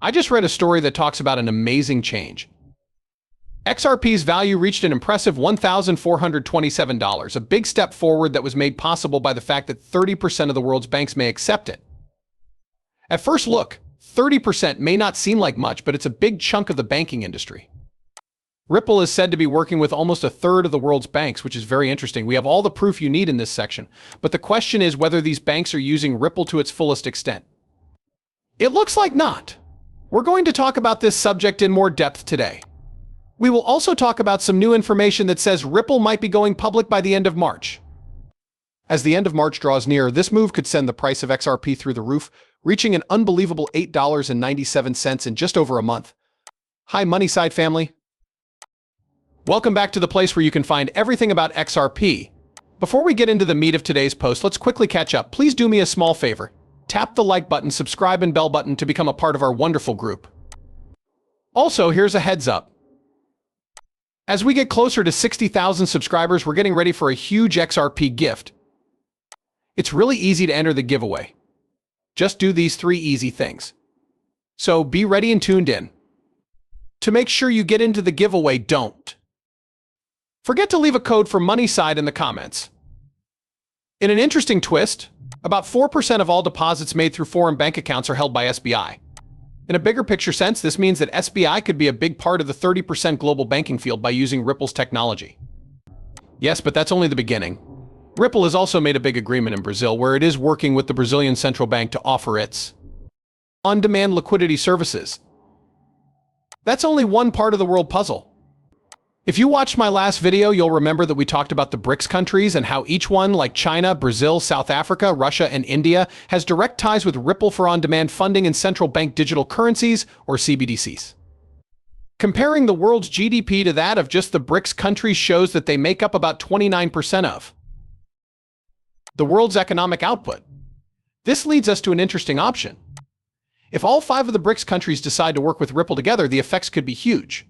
I just read a story that talks about an amazing change. XRP's value reached an impressive $1,427, a big step forward that was made possible by the fact that 30% of the world's banks may accept it. At first look, 30% may not seem like much, but it's a big chunk of the banking industry. Ripple is said to be working with almost a third of the world's banks, which is very interesting. We have all the proof you need in this section, but the question is whether these banks are using Ripple to its fullest extent. It looks like not. We're going to talk about this subject in more depth today. We will also talk about some new information that says Ripple might be going public by the end of March. As the end of March draws near, this move could send the price of XRP through the roof, reaching an unbelievable $8.97 in just over a month. Hi, Money Side family. Welcome back to the place where you can find everything about XRP. Before we get into the meat of today's post, let's quickly catch up. Please do me a small favor. Tap the like button, subscribe, and bell button to become a part of our wonderful group. Also, here's a heads up. As we get closer to 60,000 subscribers, we're getting ready for a huge XRP gift. It's really easy to enter the giveaway. Just do these 3 easy things. So be ready and tuned in. To make sure you get into the giveaway, don't forget to leave a code for Money Side in the comments. In an interesting twist, about 4% of all deposits made through foreign bank accounts are held by SBI. In a bigger picture sense, this means that SBI could be a big part of the 30% global banking field by using Ripple's technology. Yes, but that's only the beginning. Ripple has also made a big agreement in Brazil where it is working with the Brazilian central bank to offer its on-demand liquidity services. That's only one part of the world puzzle. If you watched my last video, you'll remember that we talked about the BRICS countries and how each one, like China, Brazil, South Africa, Russia, and India, has direct ties with Ripple for on-demand funding in central bank digital currencies, or CBDCs. Comparing the world's GDP to that of just the BRICS countries shows that they make up about 29% of the world's economic output. This leads us to an interesting option. If all 5 of the BRICS countries decide to work with Ripple together, the effects could be huge.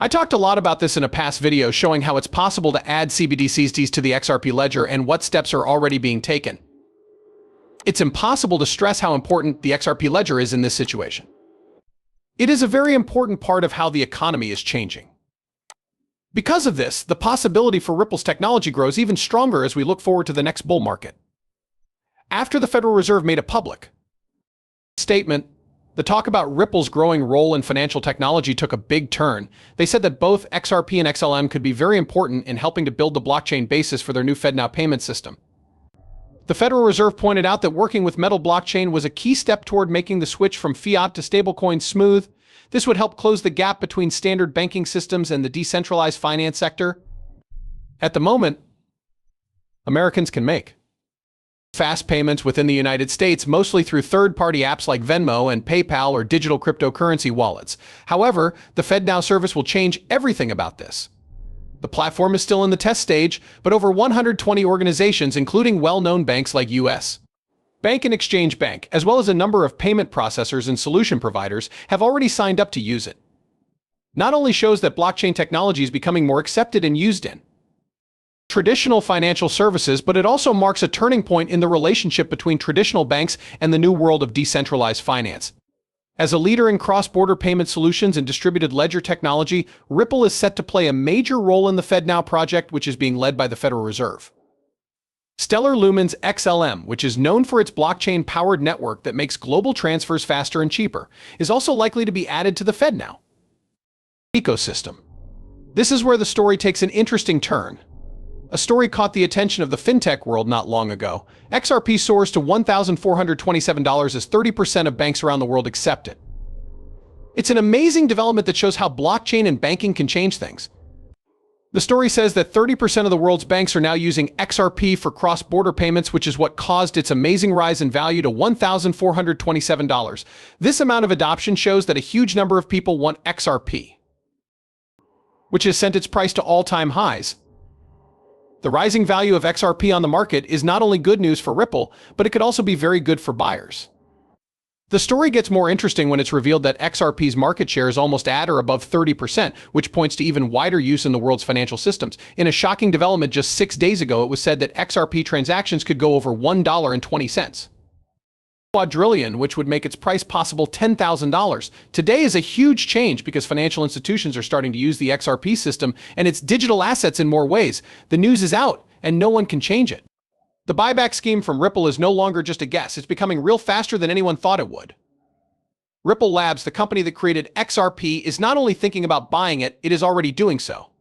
I talked a lot about this in a past video showing how it's possible to add CBDCs to the XRP ledger and what steps are already being taken. It's impossible to stress how important the XRP ledger is in this situation. It is a very important part of how the economy is changing. Because of this, the possibility for Ripple's technology grows even stronger as we look forward to the next bull market. After the Federal Reserve made a public statement, the talk about Ripple's growing role in financial technology took a big turn. They said that both XRP and XLM could be very important in helping to build the blockchain basis for their new FedNow payment system. The Federal Reserve pointed out that working with Metal blockchain was a key step toward making the switch from fiat to stablecoin smooth. This would help close the gap between standard banking systems and the decentralized finance sector. At the moment, Americans can make fast payments within the United States, mostly through third-party apps like Venmo and PayPal or digital cryptocurrency wallets. However, the FedNow service will change everything about this. The platform is still in the test stage, but over 120 organizations, including well-known banks like U.S. Bank and Exchange Bank, as well as a number of payment processors and solution providers, have already signed up to use it. Not only shows that blockchain technology is becoming more accepted and used in traditional financial services, but it also marks a turning point in the relationship between traditional banks and the new world of decentralized finance. As a leader in cross-border payment solutions and distributed ledger technology, Ripple is set to play a major role in the FedNow project, which is being led by the Federal Reserve. Stellar Lumen's XLM, which is known for its blockchain-powered network that makes global transfers faster and cheaper, is also likely to be added to the FedNow ecosystem. This is where the story takes an interesting turn. A story caught the attention of the fintech world not long ago. XRP soars to $1,427 as 30% of banks around the world accept it. It's an amazing development that shows how blockchain and banking can change things. The story says that 30% of the world's banks are now using XRP for cross-border payments, which is what caused its amazing rise in value to $1,427. This amount of adoption shows that a huge number of people want XRP, which has sent its price to all-time highs. The rising value of XRP on the market is not only good news for Ripple, but it could also be very good for buyers. The story gets more interesting when it's revealed that XRP's market share is almost at or above 30%, which points to even wider use in the world's financial systems. In a shocking development just 6 days ago, it was said that XRP transactions could go over $1.20. quadrillion, which would make its price possible $10,000. Today is a huge change because financial institutions are starting to use the XRP system and its digital assets in more ways. The news is out, and no one can change it. The buyback scheme from Ripple is no longer just a guess. It's becoming real faster than anyone thought it would. Ripple Labs, the company that created XRP, is not only thinking about buying it, it is already doing so.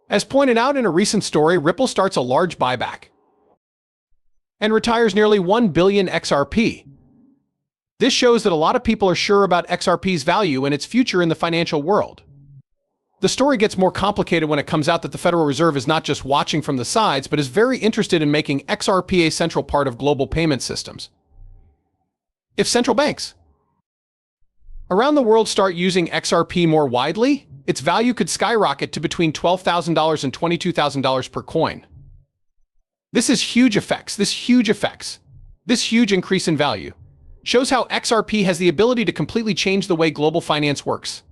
As pointed out in a recent story, Ripple starts a large buyback and retires nearly 1 billion XRP. This shows that a lot of people are sure about XRP's value and its future in the financial world. The story gets more complicated when it comes out that the Federal Reserve is not just watching from the sides, but is very interested in making XRP a central part of global payment systems. If central banks around the world start using XRP more widely, its value could skyrocket to between $12,000 and $22,000 per coin. This huge increase in value shows how XRP has the ability to completely change the way global finance works.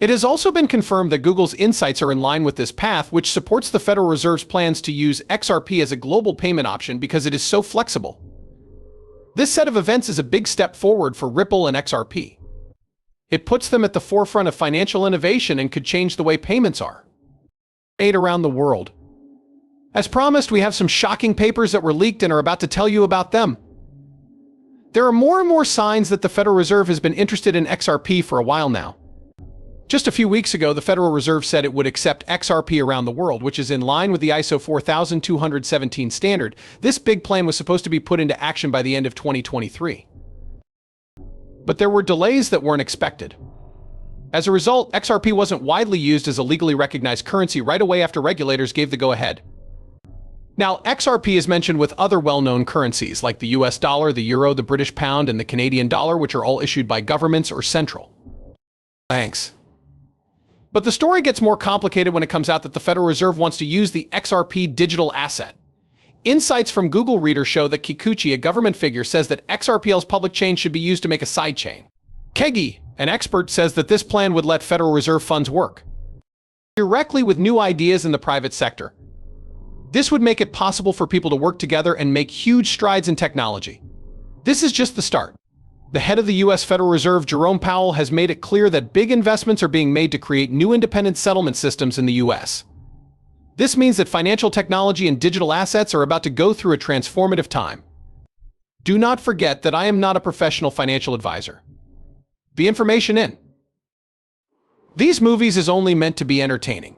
It has also been confirmed that Google's insights are in line with this path, which supports the Federal Reserve's plans to use XRP as a global payment option because it is so flexible. This set of events is a big step forward for Ripple and XRP. It puts them at the forefront of financial innovation and could change the way payments are made around the world. As promised, we have some shocking papers that were leaked and are about to tell you about them. There are more and more signs that the Federal Reserve has been interested in XRP for a while now. Just a few weeks ago, the Federal Reserve said it would accept XRP around the world, which is in line with the ISO 4217 standard. This big plan was supposed to be put into action by the end of 2023. But there were delays that weren't expected. As a result, XRP wasn't widely used as a legally recognized currency right away after regulators gave the go-ahead. Now, XRP is mentioned with other well-known currencies like the US dollar, the euro, the British pound, and the Canadian dollar, which are all issued by governments or central banks. But the story gets more complicated when it comes out that the Federal Reserve wants to use the XRP digital asset. Insights from Google Reader show that Kikuchi, a government figure, says that XRP's public chain should be used to make a sidechain. Kegi, an expert, says that this plan would let Federal Reserve funds work directly with new ideas in the private sector. This would make it possible for people to work together and make huge strides in technology. This is just the start. The head of the U.S. Federal Reserve, Jerome Powell, has made it clear that big investments are being made to create new independent settlement systems in the U.S. This means that financial technology and digital assets are about to go through a transformative time. Do not forget that I am not a professional financial advisor. The information in these movies is only meant to be entertaining.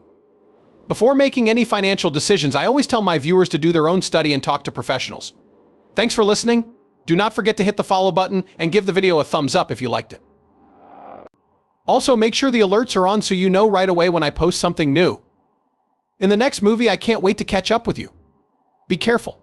Before making any financial decisions, I always tell my viewers to do their own study and talk to professionals. Thanks for listening. Do not forget to hit the follow button and give the video a thumbs up if you liked it. Also, make sure the alerts are on so you know right away when I post something new. In the next movie, I can't wait to catch up with you. Be careful.